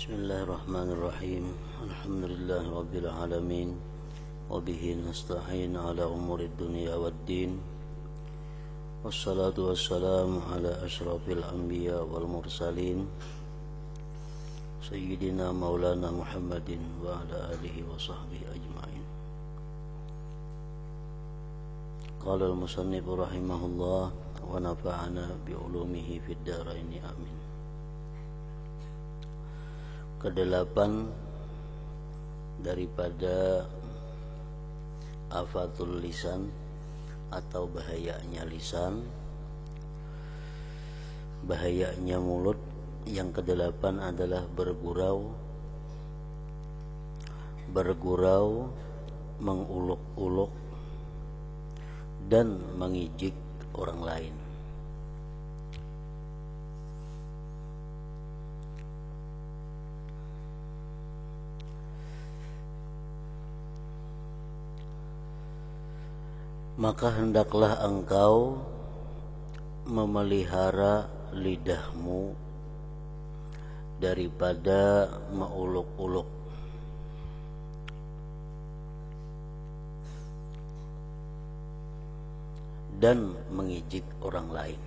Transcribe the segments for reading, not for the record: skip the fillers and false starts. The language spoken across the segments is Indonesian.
Bismillahirrahmanirrahim. Alhamdulillahi rabbil alamin. Wabihi nasta'in ala umuri dunia waddin. Wassalatu wassalamu ala ashrafil anbiya wal mursalin Sayyidina maulana Muhammadin wa ala alihi wa sahbihi ajma'in. Qala al-musannif rahimahullah wa nafa'ana bi'ulumihi fid daraini amin. Kedelapan daripada afatul lisan atau bahayanya lisan, bahayanya mulut. Yang kedelapan adalah bergurau, menguluk-uluk dan mengijik orang lain. Maka hendaklah engkau memelihara lidahmu daripada menguluk-uluk dan mengijik orang lain.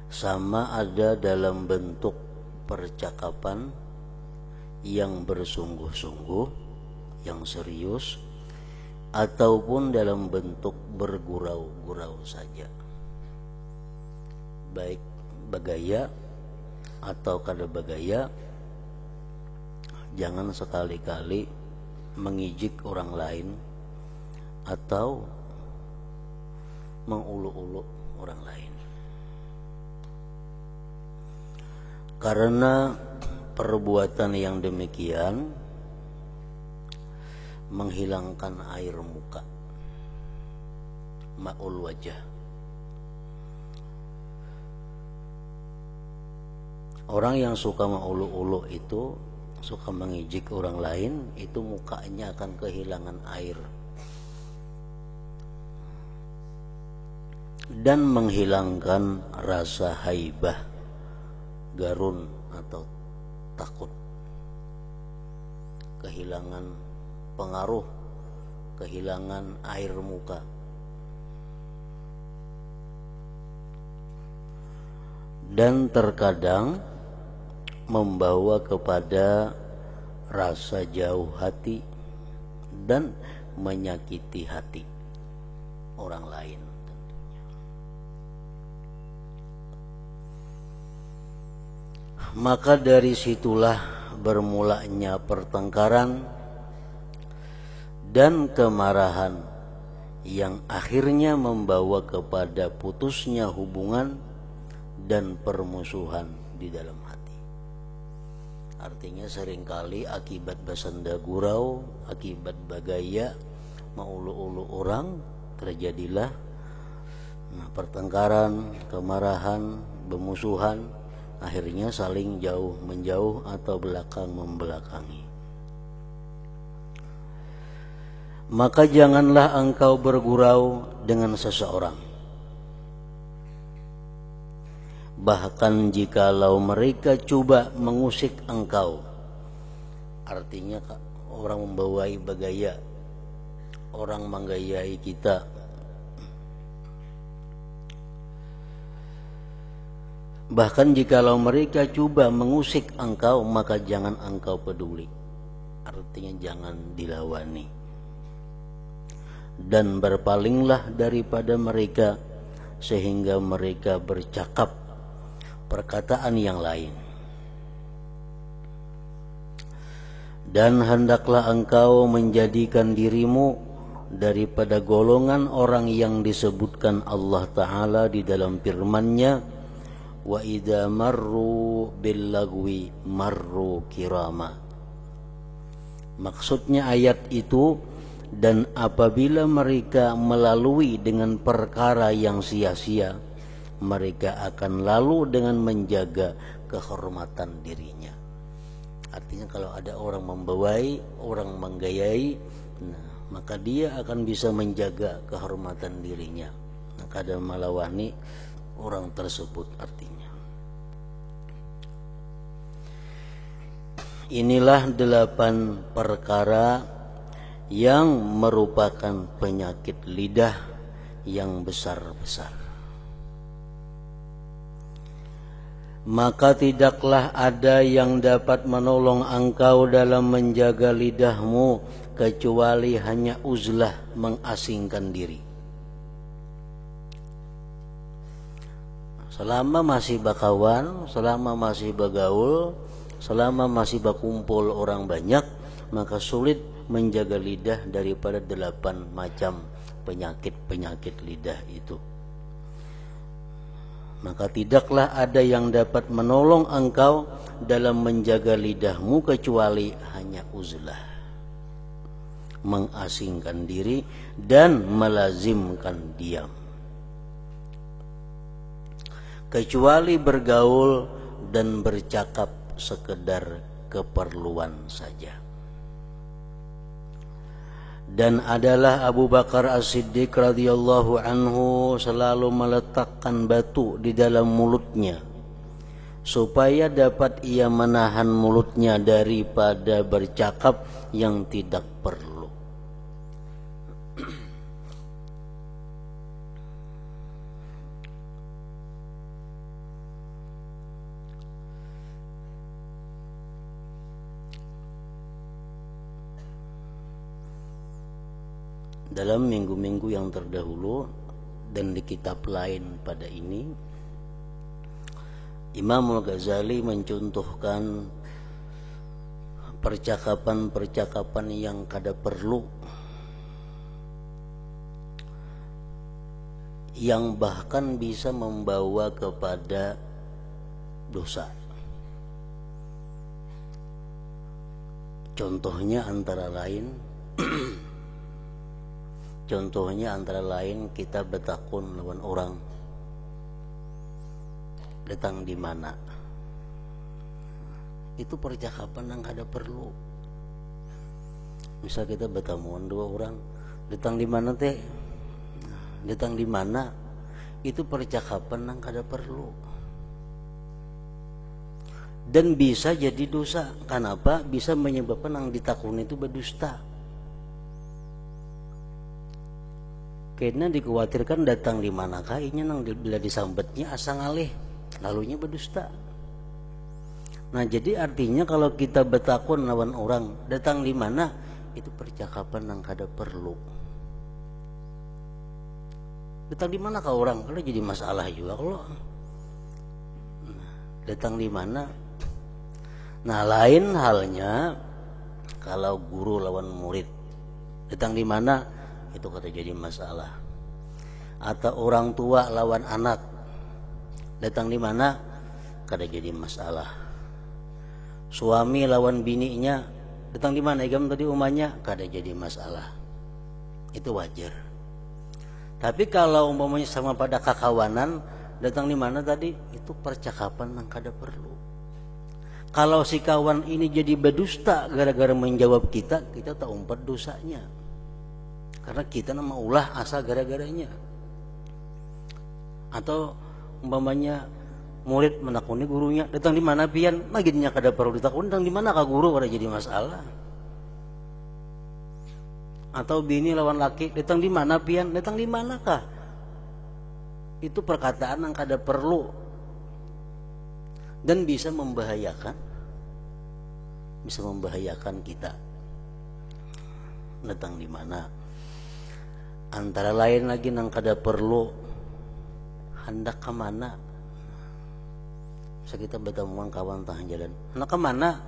Sama ada dalam bentuk percakapan yang bersungguh-sungguh, yang serius, ataupun dalam bentuk bergurau-gurau saja, baik bagaya atau kada bagaya. Jangan sekali-kali mengijik orang lain atau menguluk-uluk orang lain, karena perbuatan yang demikian menghilangkan air muka, ma'ul wajah. Orang yang suka menguluk-uluk itu, suka mengijik orang lain, itu mukanya akan kehilangan air dan menghilangkan rasa haibah, garun atau takut, kehilangan pengaruh, kehilangan air muka. Dan terkadang membawa kepada rasa jauh hati dan menyakiti hati orang lain tentunya. Maka dari situlah bermulanya pertengkaran dan kemarahan yang akhirnya membawa kepada putusnya hubungan dan permusuhan di dalam hati. Artinya seringkali akibat basanda gurau, akibat bagaya, menguluk-uluk orang, terjadilah pertengkaran, kemarahan, bermusuhan, akhirnya saling jauh menjauh atau belakang membelakangi. Maka janganlah engkau bergurau dengan seseorang, bahkan jikalau mereka coba mengusik engkau. Artinya orang membawai bagaya, orang menggayai kita, bahkan jikalau mereka coba mengusik engkau, maka jangan engkau peduli. Artinya jangan dilawani, dan berpalinglah daripada mereka sehingga mereka bercakap perkataan yang lain. Dan hendaklah engkau menjadikan dirimu daripada golongan orang yang disebutkan Allah Ta'ala di dalam firman-Nya, wa idza marru bil lagwi marru kirama. Maksudnya ayat itu, dan apabila mereka melalui dengan perkara yang sia-sia, mereka akan lalu dengan menjaga kehormatan dirinya. Artinya kalau ada orang membawai, orang menggayai, maka dia akan bisa menjaga kehormatan dirinya. Kada melawani orang tersebut artinya. Inilah 8 perkara yang merupakan penyakit lidah yang besar-besar. Maka tidaklah ada yang dapat menolong engkau dalam menjaga lidahmu kecuali hanya uzlah, mengasingkan diri. Selama masih bakawan, selama masih bagaul, selama masih berkumpul orang banyak, maka sulit menjaga lidah daripada 8 macam penyakit-penyakit lidah itu. Maka tidaklah ada yang dapat menolong engkau dalam menjaga lidahmu kecuali hanya uzlah, mengasingkan diri dan melazimkan diam, kecuali bergaul dan bercakap sekedar keperluan saja. Dan adalah Abu Bakar As-Siddiq radhiyallahu anhu selalu meletakkan batu di dalam mulutnya supaya dapat ia menahan mulutnya daripada bercakap yang tidak perlu. Dalam minggu-minggu yang terdahulu dan di kitab lain pada ini, Imam Al-Ghazali mencontohkan percakapan-percakapan yang kada perlu, yang bahkan bisa membawa kepada dosa. Contohnya antara lain kita betakun lawan orang, datang di mana. Itu percakapan yang kada perlu. Misal kita bertemuan 2 orang, datang di mana teh? Datang di mana? Itu percakapan yang kada perlu. Dan bisa jadi dosa. Kenapa? Bisa menyebabkan yang ditakun itu berdusta. Karena dikhawatirkan datang di manakah inya nang bila disambetnya asa ngalih, lalunya berdusta. Nah, jadi artinya kalau kita betakun lawan orang datang di mana, itu percakapan yang kada perlu. Datang di mana kah orang? Kalau jadi masalah juga kalau datang di mana. Nah, lain halnya kalau guru lawan murid, datang di mana, itu kata jadi masalah. Atau orang tua lawan anak, datang di mana, kada jadi masalah. Suami lawan bininya, datang di mana igam tadi umanya, kada jadi masalah. Itu wajar. Tapi kalau umpamanya sama pada kakawanan, datang di mana tadi, itu percakapan yang kada perlu. Kalau si kawan ini jadi berdusta gara-gara menjawab kita tak umpat dosanya. Karena kita nama ulah asa gara-garanya. Atau umpamanya murid menakuni gurunya, datang di mana pian? Maginya kada perlu ditakuni, datang di mana kah guru, kada jadi masalah. Atau bini lawan laki, datang di mana pian? Datang di manakah? Itu perkataan yang kada perlu dan bisa membahayakan kita. Datang di mana? Antara lain lagi nang kada perlu, hendak ke mana? Bisa kita bertemuan kawan tengah jalan, hendak ke mana?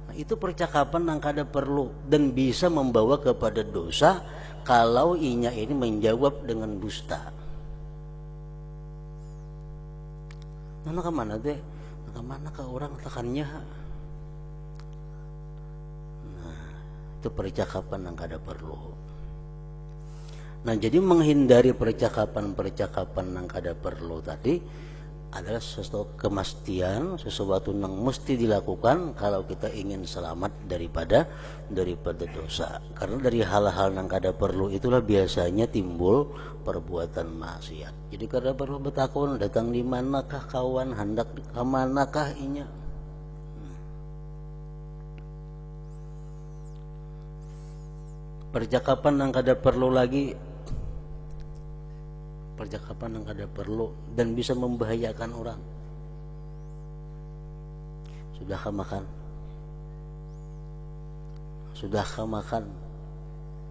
Nah, itu percakapan yang kada perlu dan bisa membawa kepada dosa kalau inya ini menjawab dengan dusta. Hendak ke mana teh? Hendak ke mana ke orang tekannya? Nah, itu percakapan yang kada perlu. Nah, jadi menghindari percakapan-percakapan yang kada perlu tadi adalah sesuatu kemastian, sesuatu yang mesti dilakukan kalau kita ingin selamat daripada dosa. Karena dari hal-hal yang kada perlu itulah biasanya timbul perbuatan maksiat. Jadi kada perlu betakun, datang di manakah kawan, hendak ke manakah inya. Percakapan yang kada perlu lagi, percakapan yang kada perlu dan bisa membahayakan orang. Sudahkah makan? Sudahkah makan?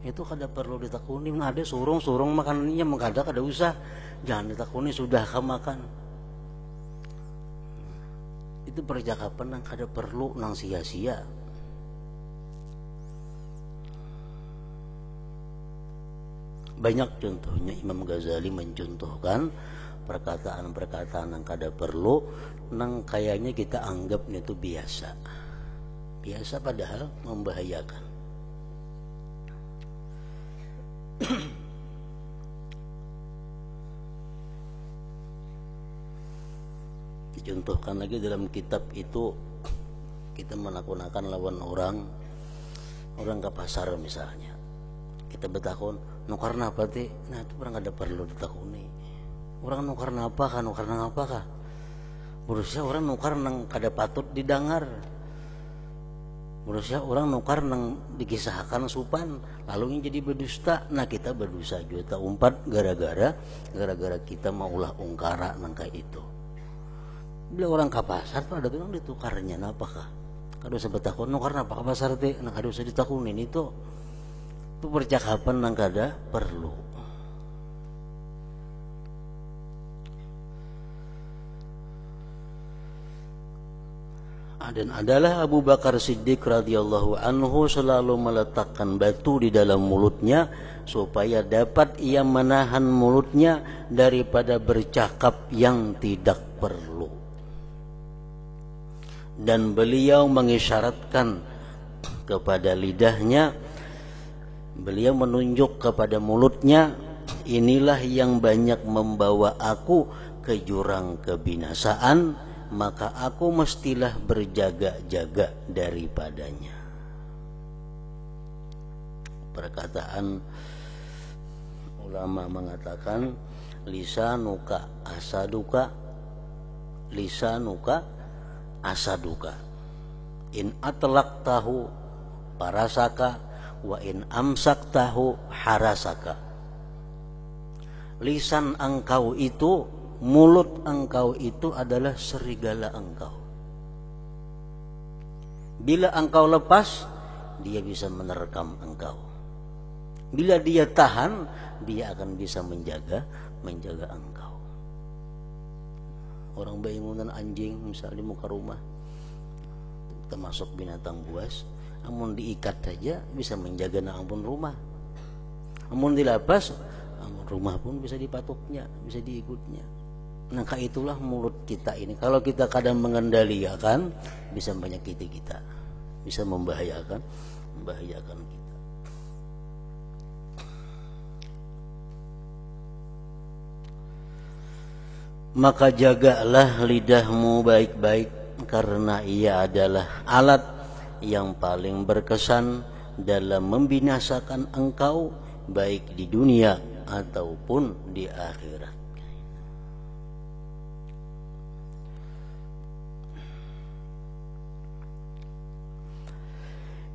Itu kada perlu ditakuni. Ada surung makanannya mengkada kada usah. Jangan ditakuni sudahkah makan. Itu percakapan yang kada perlu, nang sia-sia. Banyak contohnya. Imam Ghazali mencontohkan perkataan-perkataan yang kada perlu, nang kayaknya kita anggap itu biasa. Biasa padahal membahayakan. Dicontohkan lagi dalam kitab itu, kita menakun-nakan lawan orang ke pasar misalnya. Kita bertakun, nukar napa teh? Nah itu orang ada perlu ditakuni. Orang nukar napa kah? Nukar nang apa kah? Berusaha orang nukar nang kada patut didengar. Berusaha orang nukar nang dikisahkan supan, lalu ini jadi berdusta. Nah kita berdosa juta umpat gara-gara kita maulah ungkara nang kayak itu. Bila orang ke pasar tuh ada tuh yang ditukarnya napa kah? Kada usah bertakun nukar napa ke pasar teh? Nah kada usah ditakunin itu. Itu percakapan yang kada perlu. Dan adalah Abu Bakar Siddiq radhiyallahu anhu selalu meletakkan batu di dalam mulutnya supaya dapat ia menahan mulutnya daripada bercakap yang tidak perlu. Dan beliau mengisyaratkan kepada lidahnya, beliau menunjuk kepada mulutnya, inilah yang banyak membawa aku ke jurang kebinasaan, maka aku mestilah berjaga-jaga daripadanya. Perkataan ulama mengatakan, lisanuka asaduka, lisanuka asaduka, in atlaq tahu parasaka, wa in amsak tahu harasaka. Lisan engkau itu, mulut engkau itu adalah serigala engkau. Bila engkau lepas, dia bisa menerkam engkau. Bila dia tahan, dia akan bisa menjaga engkau. Orang bangunan anjing misalnya di muka rumah, termasuk binatang buas, amun diikat saja bisa menjaga na ampun rumah. Amun dilepas, amun rumah pun bisa dipatuknya, bisa diikutnya. Nah itulah mulut kita ini. Kalau kita kadang mengendalikan, bisa menyakiti kita, bisa membahayakan kita. Maka jagalah lidahmu baik-baik, karena ia adalah alat yang paling berkesan dalam membinasakan engkau, baik di dunia ataupun di akhirat.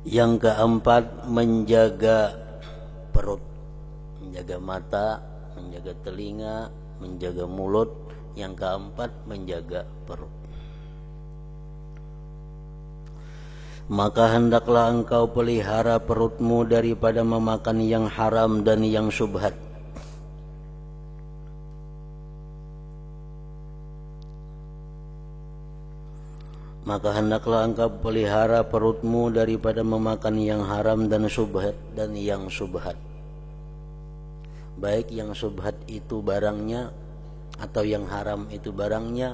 Yang keempat, menjaga perut, menjaga mata, menjaga telinga, menjaga mulut. Yang keempat, menjaga perut. Maka hendaklah engkau pelihara perutmu daripada memakan yang haram dan yang syubhat. Maka hendaklah engkau pelihara perutmu daripada memakan yang haram dan yang syubhat. Baik yang syubhat itu barangnya atau yang haram itu barangnya.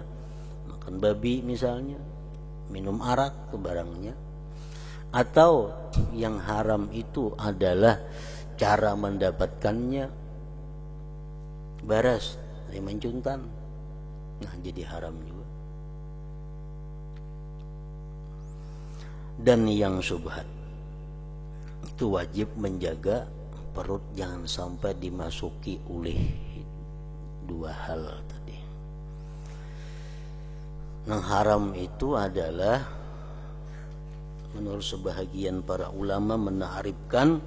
Makan babi misalnya, minum arak itu barangnya. Atau yang haram itu adalah cara mendapatkannya, baras, mencuntan. Nah jadi haram juga. Dan yang syubhat itu wajib menjaga perut jangan sampai dimasuki oleh dua hal tadi. Yang haram itu adalah menurut sebahagian para ulama menarifkan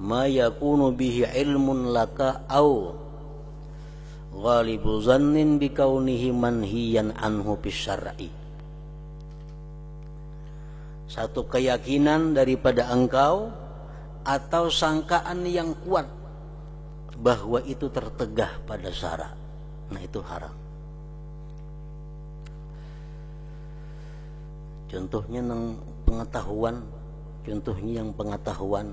ma yakunu bihi ilmun laka au ghalibu zannin bikaunihi manhiyan anhu bisyar'i. Satu keyakinan daripada engkau atau sangkaan yang kuat bahwa itu tertegah pada syara. Nah, itu haram. Contohnya pengetahuan, contohnya yang pengetahuan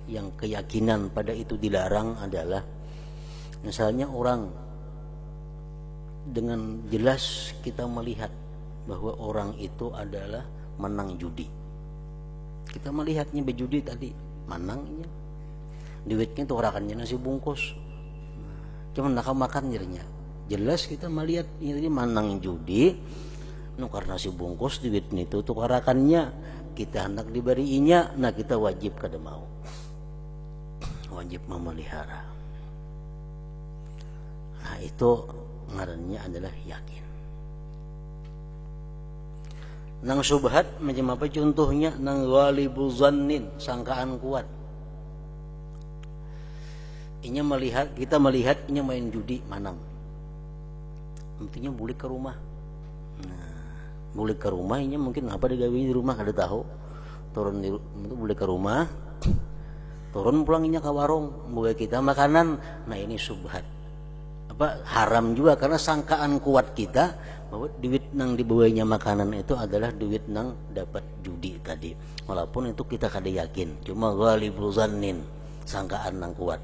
yang keyakinan pada itu dilarang adalah misalnya orang dengan jelas kita melihat bahwa orang itu adalah menang judi. Kita melihatnya berjudi tadi, menangnya. Duitnya tuh orakannya nasi bungkus. Cuman nak makan jadinya. Jelas kita melihat ini menang judi. Karena si bungkus duit itu tukarakannya kita hendak diberiinya, nah kita wajib kada mau, wajib memelihara. Nah itu ngarannya adalah yakin. Nang subhat macam apa contohnya? Nang ghalibu zannin, sangkaan kuat. Inya melihat, kita melihat inya main judi menang, intinya boleh ke rumah. Boleh ke rumahnya mungkin apa digawe di rumah kada tahu. Turun itu boleh ke rumah, turun pulangnya ke warung, boleh kita makanan. Nah ini subhat, apa haram juga karena sangkaan kuat kita bahwa duit nang dibawanya makanan itu adalah duit nang dapat judi tadi. Walaupun itu kita kada yakin, cuma ghalibul zannin, sangkaan nang kuat.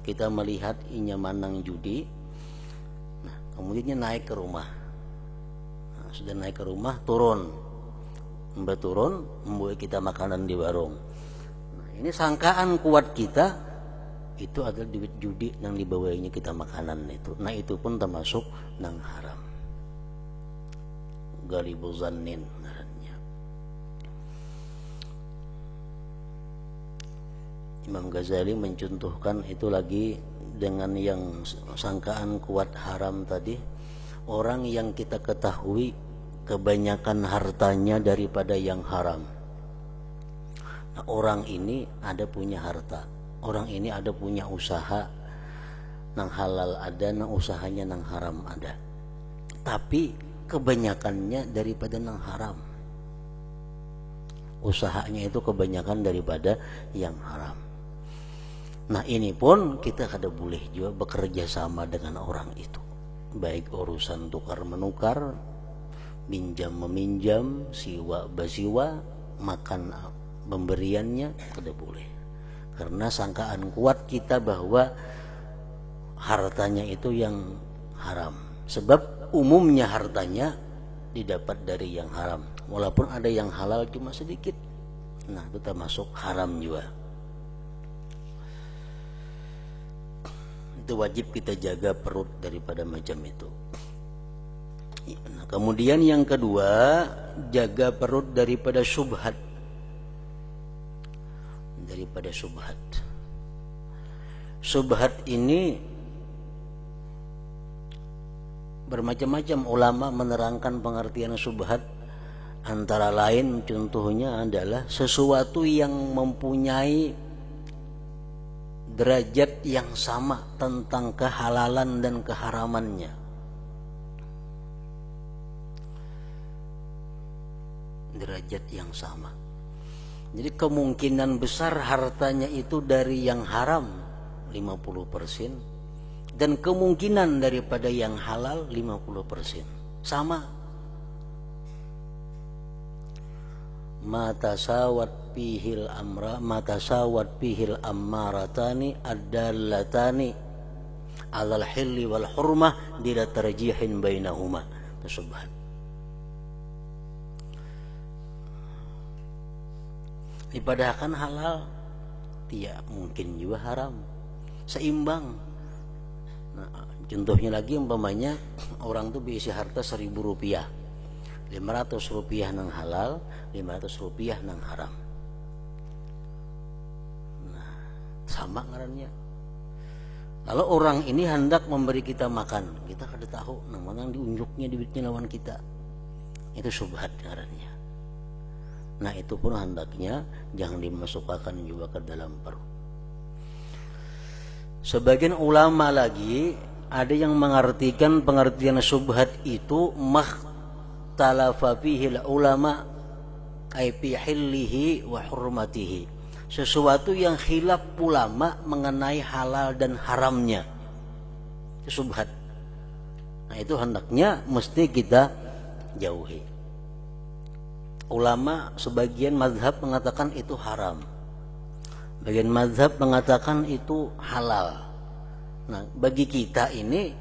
Kita melihat inya manang judi, nah kemudian naik ke rumah. Sudah naik ke rumah, turun, mbak turun, membawa kita makanan di warung. Nah, ini sangkaan kuat kita itu adalah duit judi yang dibawanya kita makanan itu. Nah itu pun termasuk nang haram. Ghalibul zannin ngarannya. Imam Ghazali mencontohkan itu lagi dengan yang sangkaan kuat haram tadi. Orang yang kita ketahui kebanyakan hartanya daripada yang haram. Nah, orang ini ada punya harta, orang ini ada punya usaha, nang halal ada, nang usahanya nang haram ada. Tapi kebanyakannya daripada nang haram. Usahanya itu kebanyakan daripada yang haram. Nah ini pun kita kada boleh juga bekerja sama dengan orang itu. Baik urusan tukar menukar, minjam meminjam, siwa basiwa, makan pemberiannya tidak boleh. Karena sangkaan kuat kita bahwa hartanya itu yang haram. Sebab umumnya hartanya didapat dari yang haram. Walaupun ada yang halal cuma sedikit. Nah itu termasuk haram juga. Itu wajib kita jaga perut daripada macam itu. Nah, kemudian yang kedua, jaga perut daripada syubhat. Daripada syubhat. Syubhat ini bermacam-macam ulama menerangkan pengertian syubhat. Antara lain contohnya adalah sesuatu yang mempunyai derajat yang sama tentang kehalalan dan keharamannya. Derajat yang sama. Jadi kemungkinan besar hartanya itu dari yang haram 50% dan kemungkinan daripada yang halal 50%. Sama. Matasawat pihil ammaratani ad-dallatani alal hilli wal hurmah bila tarjihin bainahuma. Subhan. Ibadahkan halal, tidak mungkin juga haram. Seimbang. Nah, contohnya lagi umpamanya orang tuh berisi harta 1.000 rupiah. 500 rupiah nang halal, 500 rupiah nang haram. Nah, sama ngarannya. Lalu orang ini hendak memberi kita makan, kita kada tahu nang mana diunjuknya duitnya lawan kita. Itu syubhat ngarannya. Nah, itu pun hendaknya jangan dimasukkan juga ke dalam perut. Sebagian ulama lagi ada yang mengartikan pengertian syubhat itu makhtalafa fihi ulama ay fi hillihi wa hurmatihi, sesuatu yang khilaf ulama mengenai halal dan haramnya, itu syubhat. Nah itu hendaknya mesti kita jauhi. Ulama sebagian mazhab mengatakan itu haram, bagian mazhab mengatakan itu halal. Nah bagi kita ini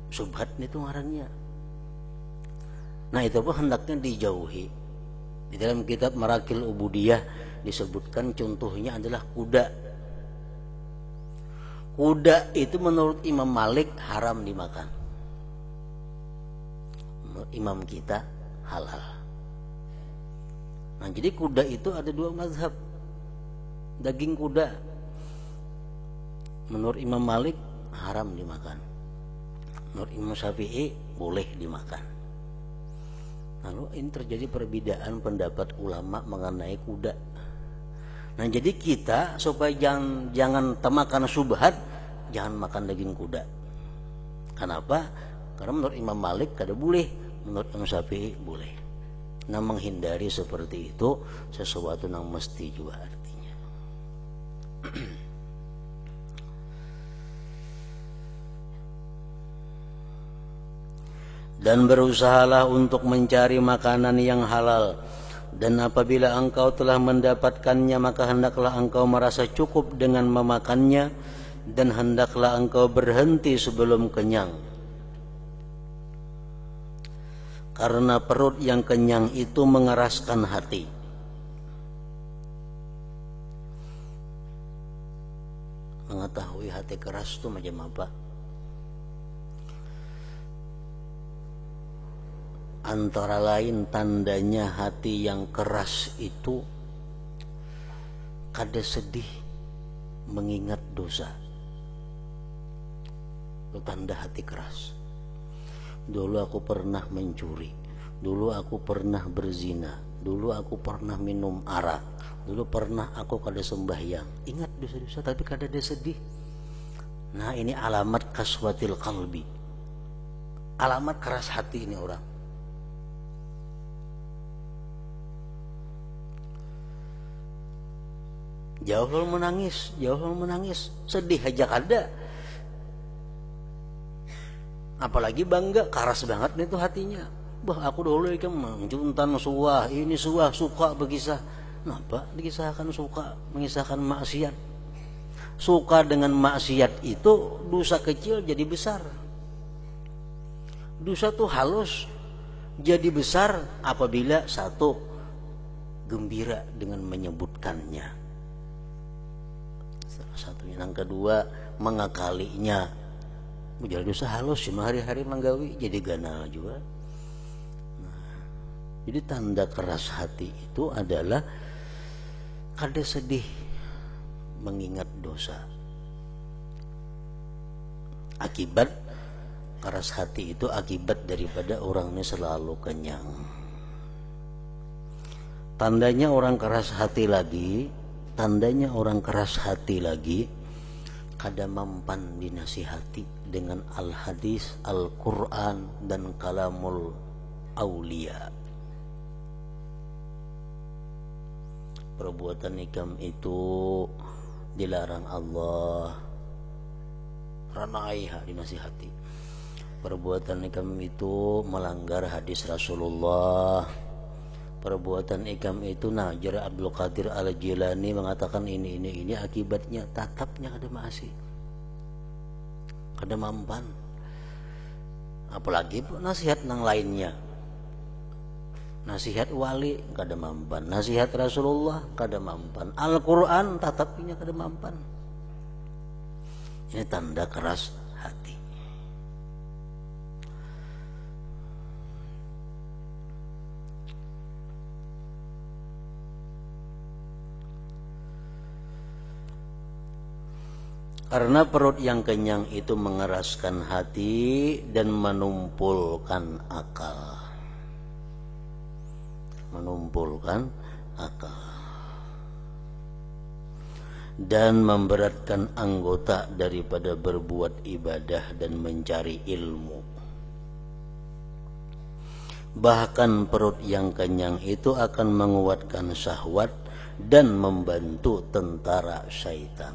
syubhat itu ngarannya. Nah itu pun hendaknya dijauhi. Di dalam kitab Marakil Ubudiyah disebutkan contohnya adalah kuda. Kuda itu menurut Imam Malik haram dimakan, menurut imam kita halal. Nah jadi kuda itu ada dua mazhab. Daging kuda menurut Imam Malik haram dimakan, menurut Imam Syafi'i boleh dimakan. Lalu ini terjadi perbedaan pendapat ulama mengenai kuda. Nah jadi kita supaya jangan termakan syubhat, jangan makan daging kuda. Kenapa? Karena menurut Imam Malik kada boleh, menurut Imam Syafi'i boleh. Nah menghindari seperti itu sesuatu yang mesti juga artinya. Dan berusahalah untuk mencari makanan yang halal, dan apabila engkau telah mendapatkannya maka hendaklah engkau merasa cukup dengan memakannya, dan hendaklah engkau berhenti sebelum kenyang, karena perut yang kenyang itu mengeraskan hati. Mengetahui hati keras itu macam apa? Antara lain tandanya hati yang keras itu kada sedih mengingat dosa. Itu tanda hati keras. Dulu aku pernah mencuri, dulu aku pernah berzina, dulu aku pernah minum arak, dulu pernah aku kada sembahyang. Ingat dosa-dosa tapi kada ada sedih. Nah ini alamat kaswatil qalbi, alamat keras hati ini orang. Jauh menangis, sedih aja kada. Apalagi bangga, keras banget nih tuh hatinya. Bah aku dulu ikan menjuntan suah, ini suah suka berkisah. Kenapa dikisahkan suka mengisahkan maksiat? Suka dengan maksiat itu dosa kecil jadi besar. Dosa tuh halus jadi besar apabila satu gembira dengan menyebutkannya. Satunya, yang kedua mengakalinya. Jadi dosa halus cuma hari-hari menggawi jadi ganal juga. Nah, jadi tanda keras hati itu adalah kada sedih mengingat dosa. Akibat keras hati itu akibat daripada orangnya selalu kenyang. Tandanya orang keras hati lagi, kada mempan dinasihati dengan al-hadis, al-Quran, dan kalamul aulia. Perbuatan ikam itu dilarang Allah, ranaiha dinasihati. Perbuatan ikam itu melanggar hadis Rasulullah. Perbuatan ikam itu Najar Abdul Qadir Al-Jilani mengatakan ini akibatnya tatapnya kada masih, kada mampan. Apalagi nasihat nang lainnya, nasihat wali kada mampan, nasihat Rasulullah kada mampan, Al-Quran tatapnya kada mampan. Ini tanda keras hati. Karena perut yang kenyang itu mengeraskan hati dan menumpulkan akal. dan memberatkan anggota daripada berbuat ibadah dan mencari ilmu. Bahkan perut yang kenyang itu akan menguatkan syahwat dan membantu tentara syaitan.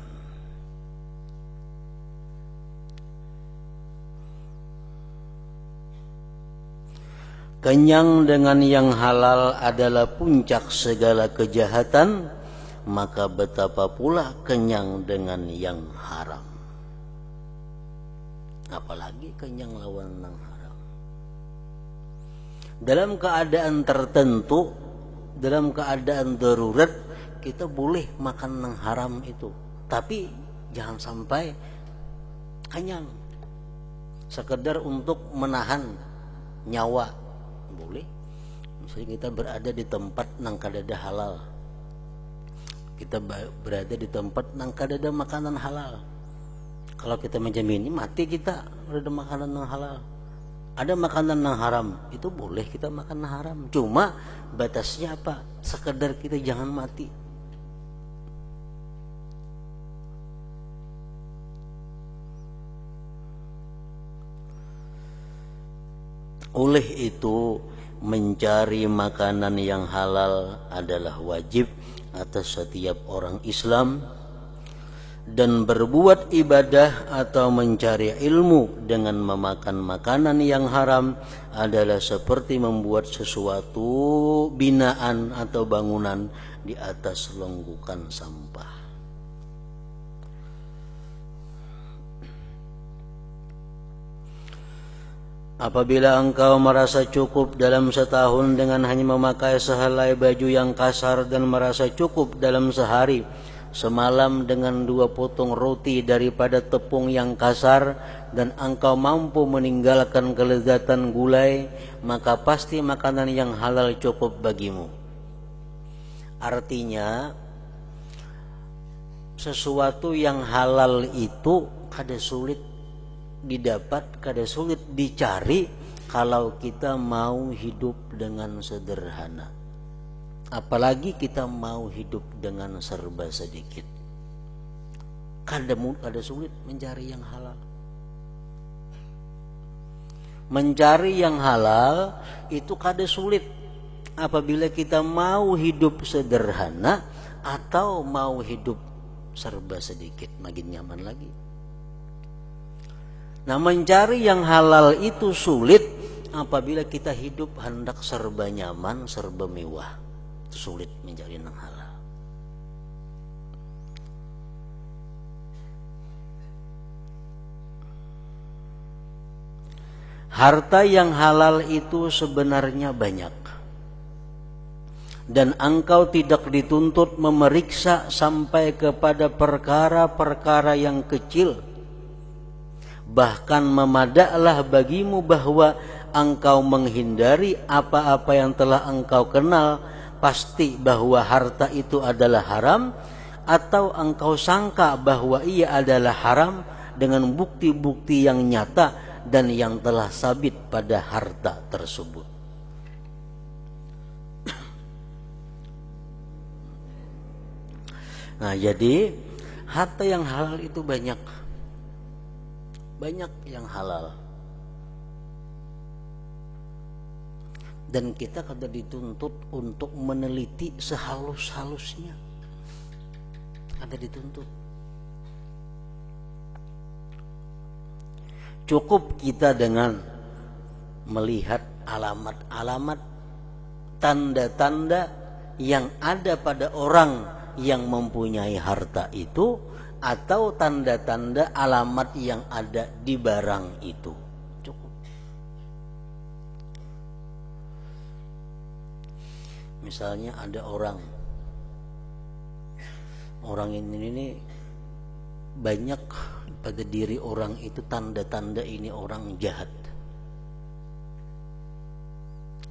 Kenyang dengan yang halal adalah puncak segala kejahatan, maka betapa pula kenyang dengan yang haram. Apalagi kenyang lawan yang haram. Dalam keadaan tertentu, dalam keadaan darurat, kita boleh makan yang haram itu, tapi jangan sampai kenyang. Sekedar untuk menahan nyawa boleh. Misalnya kita berada di tempat nang kadada halal, kita berada di tempat nang kadada makanan halal. Kalau kita menjamini mati kita berada makanan yang halal. Ada makanan yang haram, itu boleh kita makan haram. Cuma batasnya apa? Sekedar kita jangan mati. Oleh itu, mencari makanan yang halal adalah wajib atas setiap orang Islam, dan berbuat ibadah atau mencari ilmu dengan memakan makanan yang haram adalah seperti membuat sesuatu binaan atau bangunan di atas longgukan sampah. Apabila engkau merasa cukup dalam setahun dengan hanya memakai sehelai baju yang kasar, dan merasa cukup dalam sehari semalam dengan 2 potong roti daripada tepung yang kasar, dan engkau mampu meninggalkan kelezatan gulai, maka pasti makanan yang halal cukup bagimu. Artinya, sesuatu yang halal itu kada sulit didapat, kada sulit dicari kalau kita mau hidup dengan sederhana. Apalagi kita mau hidup dengan serba sedikit. Kada sulit mencari yang halal. Mencari yang halal itu kada sulit apabila kita mau hidup sederhana atau mau hidup serba sedikit, makin nyaman lagi. Nah, mencari yang halal itu sulit apabila kita hidup hendak serba nyaman, serba mewah. Itu sulit mencari yang halal. Harta yang halal itu sebenarnya banyak, dan engkau tidak dituntut memeriksa sampai kepada perkara-perkara yang kecil. Bahkan memadaklah bagimu bahwa engkau menghindari apa-apa yang telah engkau kenal pasti bahwa harta itu adalah haram, atau engkau sangka bahwa ia adalah haram dengan bukti-bukti yang nyata dan yang telah sabit pada harta tersebut. Nah, jadi harta yang halal itu banyak yang halal, dan kita kada dituntut untuk meneliti sehalus-halusnya, kada dituntut. Cukup kita dengan melihat alamat-alamat, tanda-tanda yang ada pada orang yang mempunyai harta itu, atau tanda-tanda alamat yang ada di barang itu. Cukup. Misalnya ada orang ini banyak pada diri orang itu tanda-tanda ini orang jahat,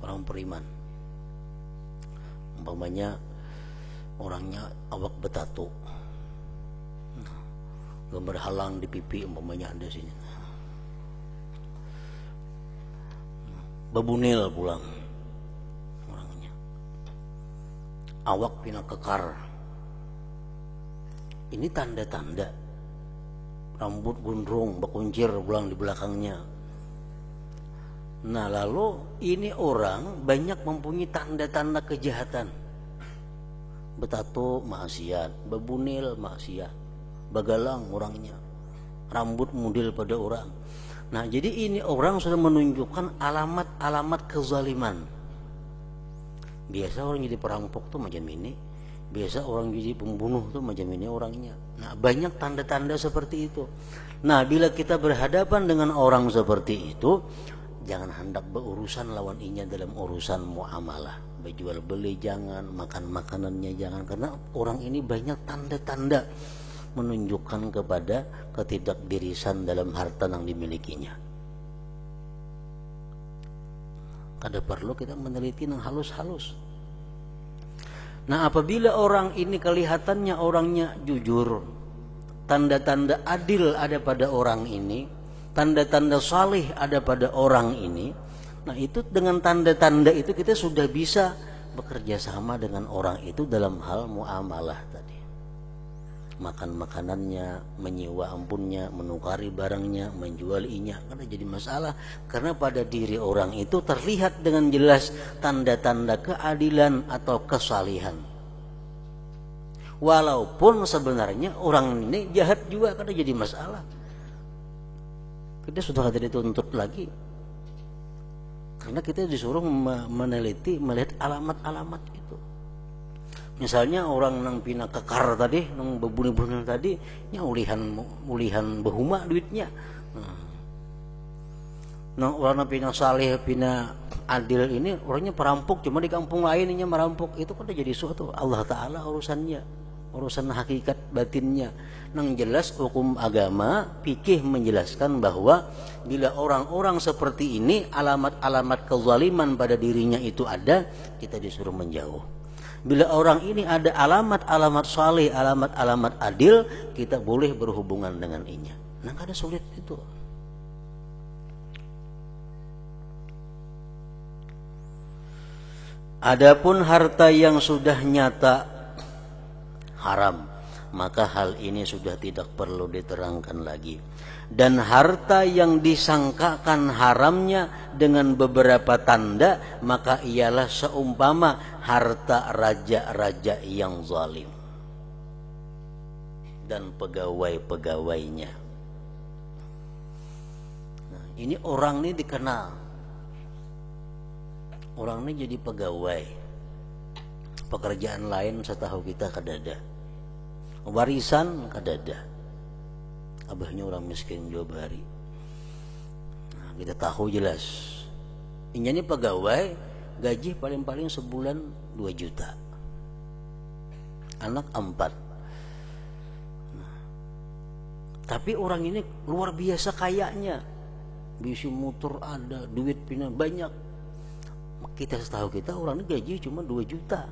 orang beriman. Umpamanya orangnya awak betato, gambar halang di pipi umpamanya ada sini, babunil pulang orangnya, awak pina kekar, Ini tanda-tanda. Rambut gondrong, bekuncir belang di belakangnya. Nah lalu ini orang banyak mempunyai tanda-tanda kejahatan. Betato maksiat, bebunil maksiat, bagalang orangnya, rambut mudil pada orang. Nah jadi ini orang sudah menunjukkan alamat-alamat kezaliman. Biasa orang jadi perampok tuh macam ini, biasa orang jadi pembunuh tuh macam ini orangnya. Nah banyak tanda-tanda seperti itu. Nah bila kita berhadapan dengan orang seperti itu, jangan hendak berurusan lawan inya dalam urusan muamalah, berjual beli jangan, makan makanannya jangan, karena orang ini banyak tanda-tanda menunjukkan kepada ketidakbirisan dalam harta yang dimilikinya. Kada perlu kita meneliti yang halus-halus. Nah apabila orang ini kelihatannya orangnya jujur, tanda-tanda adil ada pada orang ini, tanda-tanda salih ada pada orang ini, nah itu dengan tanda-tanda itu kita sudah bisa bekerja sama dengan orang itu dalam hal muamalah tadi. Makan makanannya, menyewa ampunnya, menukari barangnya, menjual inya, karena jadi masalah. Karena pada diri orang itu terlihat dengan jelas tanda-tanda keadilan atau kesalihan. Walaupun sebenarnya orang ini jahat juga, karena jadi masalah. Kita sudah tidak dituntut lagi, karena kita disuruh meneliti, melihat alamat-alamat itu. Misalnya orang nang pina kekar tadi, nang bebuni-buni tadi, nya ulihan behuma duitnya. Nah orang nang pina saleh, pina adil ini orangnya perampok, cuma di kampung lain nya merampok, itu kan jadi suatu Allah Taala urusannya, urusan hakikat batinnya. Nang jelas hukum agama fikih menjelaskan bahwa bila orang-orang seperti ini alamat-alamat kezaliman pada dirinya itu ada, kita disuruh menjauh. Bila orang ini ada alamat-alamat saleh, alamat-alamat adil, kita boleh berhubungan dengan inya. Nah kada sulit itu. Adapun harta yang sudah nyata haram, maka hal ini sudah tidak perlu diterangkan lagi. Dan harta yang disangkakan haramnya dengan beberapa tanda, maka ialah seumpama harta raja-raja yang zalim dan pegawai-pegawainya. Nah, ini orang ini dikenal, orang ini jadi pegawai, pekerjaan lain setahu kita kadada, warisan kadada, abahnya orang miskin jauh hari. Nah, kita tahu jelas inya ini pegawai, gaji paling-paling sebulan 2 juta, anak 4. Nah, tapi orang ini luar biasa kayanya, bisi motor ada, duit pina banyak. Kita setahu kita orang ini gaji cuma 2 juta,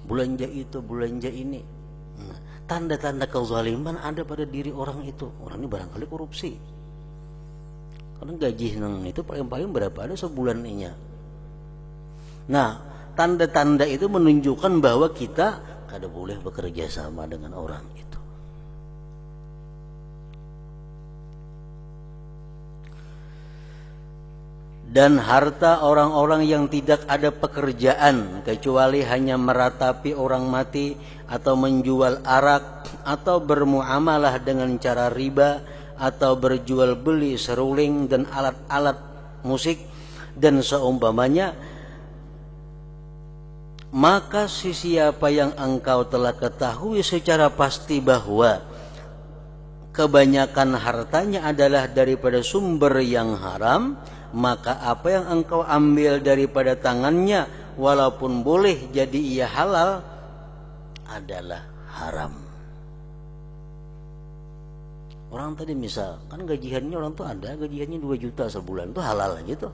belanja itu belanja ini. Nah, tanda-tanda kezaliman ada pada diri orang itu. Orang ini barangkali korupsi, karena gaji nang itu paling-paling berapa ada sebulan inya. Nah tanda-tanda itu menunjukkan bahwa kita kada boleh bekerja sama dengan orang itu. Dan harta orang-orang yang tidak ada pekerjaan kecuali hanya meratapi orang mati atau menjual arak atau bermuamalah dengan cara riba atau berjual beli seruling dan alat-alat musik dan seumpamanya, maka siapa yang engkau telah ketahui secara pasti bahwa kebanyakan hartanya adalah daripada sumber yang haram, maka apa yang engkau ambil daripada tangannya walaupun boleh jadi ia halal adalah haram. Orang tadi misal kan gajiannya, orang tuh ada gajiannya 2 juta sebulan, itu halal gitu.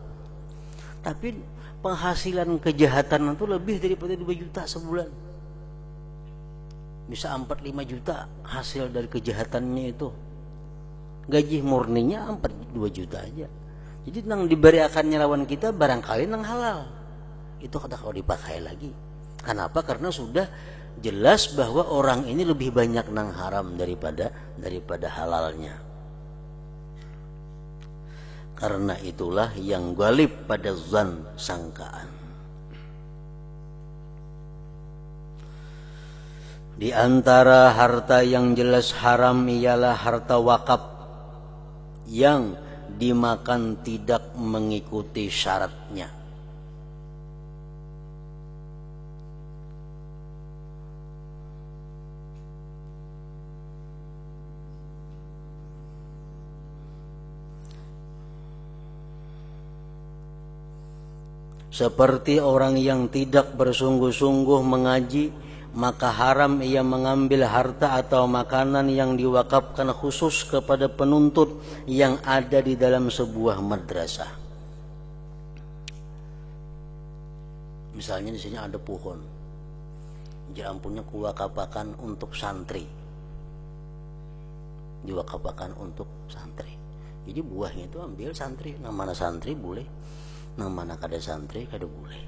Tapi penghasilan kejahatan itu lebih daripada 2 juta sebulan. Bisa 4-5 juta hasil dari kejahatannya itu. Gaji murninya 2 juta aja. Jadi nang diberiakannya lawan kita barangkali nang halal. Itu kada kalau dipakai lagi. Kenapa? Karena sudah jelas bahwa orang ini lebih banyak nang haram daripada halalnya. Karena itulah yang ghalib pada zan, sangkaan. Di antara harta yang jelas haram ialah harta wakaf yang dimakan tidak mengikuti syaratnya. Seperti orang yang tidak bersungguh-sungguh mengaji, maka haram ia mengambil harta atau makanan yang diwakafkan khusus kepada penuntut yang ada di dalam sebuah madrasah. Misalnya di sini ada pohon, jampunya kuwakafakan untuk santri, diwakafkan untuk santri. Jadi buahnya itu ambil santri, nang mana santri boleh, nang mana kada santri kada boleh.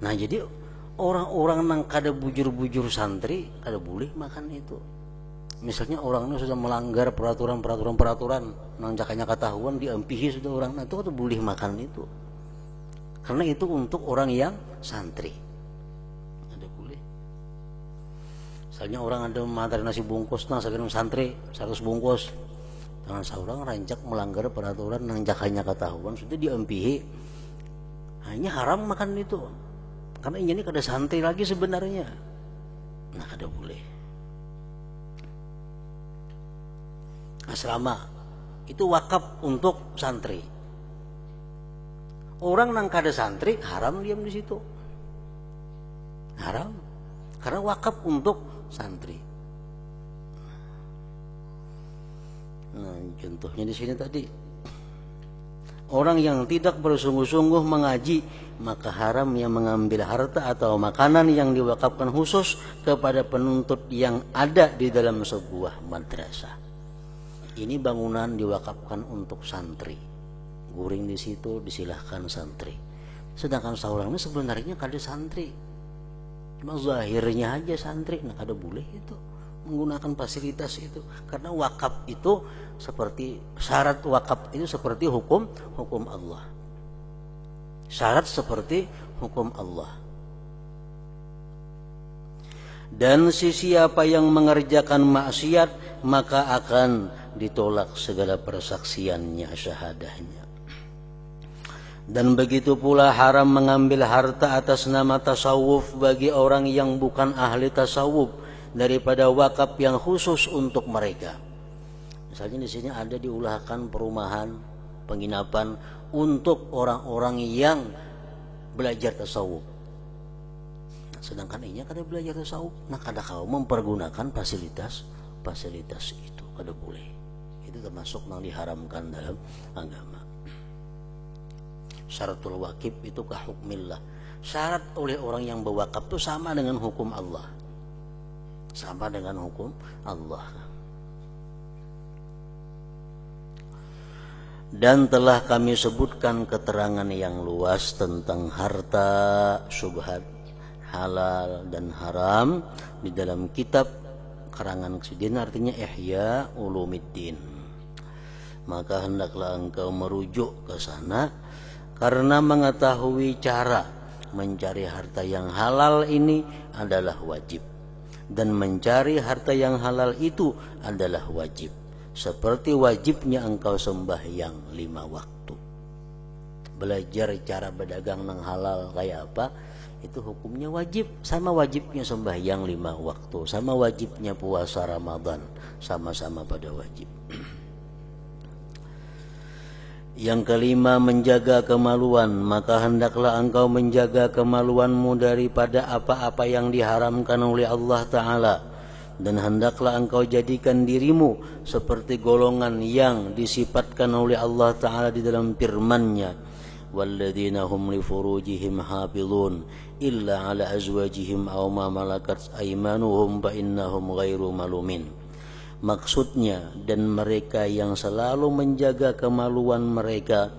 Nah jadi orang-orang nang kada bujur-bujur santri kada boleh makan itu. Misalnya orangnya sudah melanggar peraturan nang jakanya ketahuan diampihi sudah orang, nah itu kada boleh makan itu. Karena itu untuk orang yang santri. Kada boleh. Misalnya orang ada materi nasi bungkus nang saking santri 100 bungkus. Jangan seorang rancak melanggar peraturan nang jakanya ketahuan sudah diampihi. Hanya haram makan itu. Karena ini kada santri lagi sebenarnya. Nah kada boleh. Asrama itu wakaf untuk santri. Orang nang kada santri haram diam di situ. Haram. Karena wakaf untuk santri. Nah, contohnya di sini tadi. Orang yang tidak bersungguh-sungguh mengaji, maka haram yang mengambil harta atau makanan yang diwakafkan khusus kepada penuntut yang ada di dalam sebuah madrasah. Ini bangunan diwakafkan untuk santri. Guring di situ disilahkan santri. Sedangkan seorangnya sebenarnya kada santri. Cuma zahirnya aja santri, nah kada boleh itu menggunakan fasilitas itu. Karena wakaf itu seperti syarat wakaf itu seperti hukum Allah. Syarat seperti hukum Allah. Dan siapa yang mengerjakan maksiat maka akan ditolak segala persaksiannya, syahadahnya. Dan begitu pula haram mengambil harta atas nama tasawuf bagi orang yang bukan ahli tasawuf daripada wakaf yang khusus untuk mereka. Misalnya di sini ada diulahkan perumahan, penginapan untuk orang-orang yang belajar tasawuf. Sedangkan ini kada belajar tasawuf, nah kada kau mempergunakan fasilitas itu, kada boleh. Itu termasuk yang diharamkan dalam agama. Syaratul wakif itu kahukmillah. Syarat oleh orang yang berwakaf itu sama dengan hukum Allah. Sama dengan hukum Allah. Dan telah kami sebutkan keterangan yang luas tentang harta syubhat, halal dan haram di dalam kitab karangan Sidin, artinya Ihya Ulumiddin. Maka hendaklah engkau merujuk ke sana karena mengetahui cara mencari harta yang halal ini adalah wajib. Dan mencari harta yang halal itu adalah wajib. Seperti wajibnya engkau sembahyang 5 waktu. Belajar cara berdagang yang halal kayak apa, itu hukumnya wajib. Sama wajibnya sembahyang 5 waktu. Sama wajibnya puasa Ramadan. Sama-sama pada wajib. Yang kelima, menjaga kemaluan. Maka hendaklah engkau menjaga kemaluanmu daripada apa-apa yang diharamkan oleh Allah Ta'ala. Dan hendaklah engkau jadikan dirimu seperti golongan yang disifatkan oleh Allah Ta'ala di dalam firman-Nya, walladzina hum li furujihim hafizun illa ala azwajihim aw ma malakat aymanuhum fa innahum ghairu malumin. Maksudnya, dan mereka yang selalu menjaga kemaluan mereka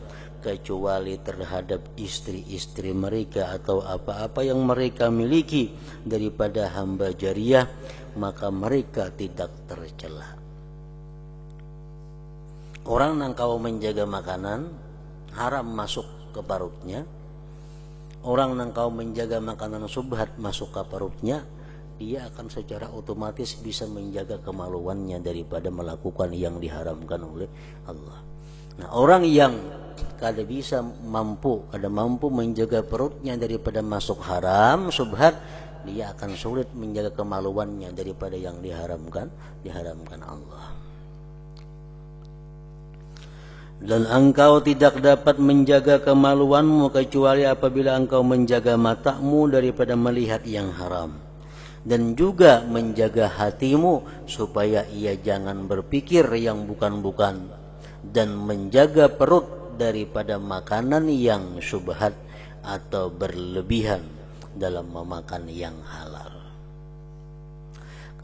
kecuali terhadap istri-istri mereka atau apa-apa yang mereka miliki daripada hamba jariyah, maka mereka tidak tercela. Orang yang kau menjaga makanan haram masuk ke perutnya, orang yang kau menjaga makanan subhat masuk ke perutnya, dia akan secara otomatis bisa menjaga kemaluannya daripada melakukan yang diharamkan oleh Allah. Nah, orang yang kada mampu menjaga perutnya daripada masuk haram subhat, dia akan sulit menjaga kemaluannya daripada yang diharamkan Allah. Dan engkau tidak dapat menjaga kemaluanmu kecuali apabila engkau menjaga matamu daripada melihat yang haram, dan juga menjaga hatimu supaya ia jangan berpikir yang bukan-bukan, dan menjaga perut daripada makanan yang syubhat atau berlebihan dalam memakan yang halal.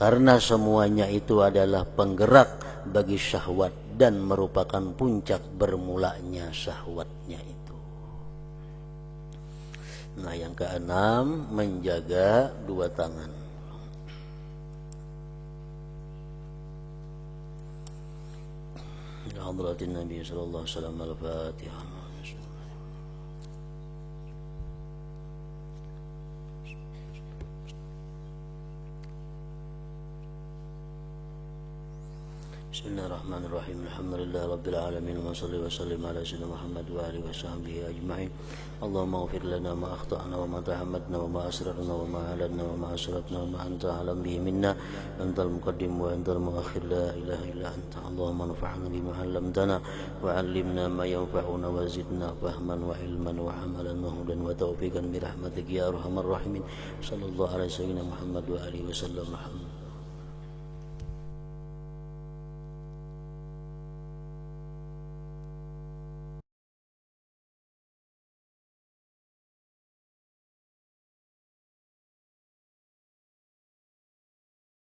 Karena semuanya itu adalah penggerak bagi syahwat dan merupakan puncak bermulanya syahwatnya itu. Nah, yang keenam, menjaga dua tangan. Hadratin Nabi sallallahu alaihi wasallam. Al-Fatihah. Bismillahirrahmanirrahim. Alhamdulillah rabbil alamin, wa salli wa sallim ala sayyidina Muhammad wa alihi wa sahbihi ajma'in. Allahumma ighfir lana ma akhta'na wa ma tahammadna wa ma asrarna wa ma alanna wa ma asratna wa ma anta alam bihi minna, antal muqaddim wa antal muakhir, la ilaha illa anta. Allahumma anfa'na bima 'allamtana wa 'allimna ma yanfa'una wa zidna fahman wa ilman wa 'amalan wa hudan wa tawfiqan bi rahmatika ya arhamar rahimin. Sallallahu alaihi sayyidina Muhammad wa alihi wa sallam.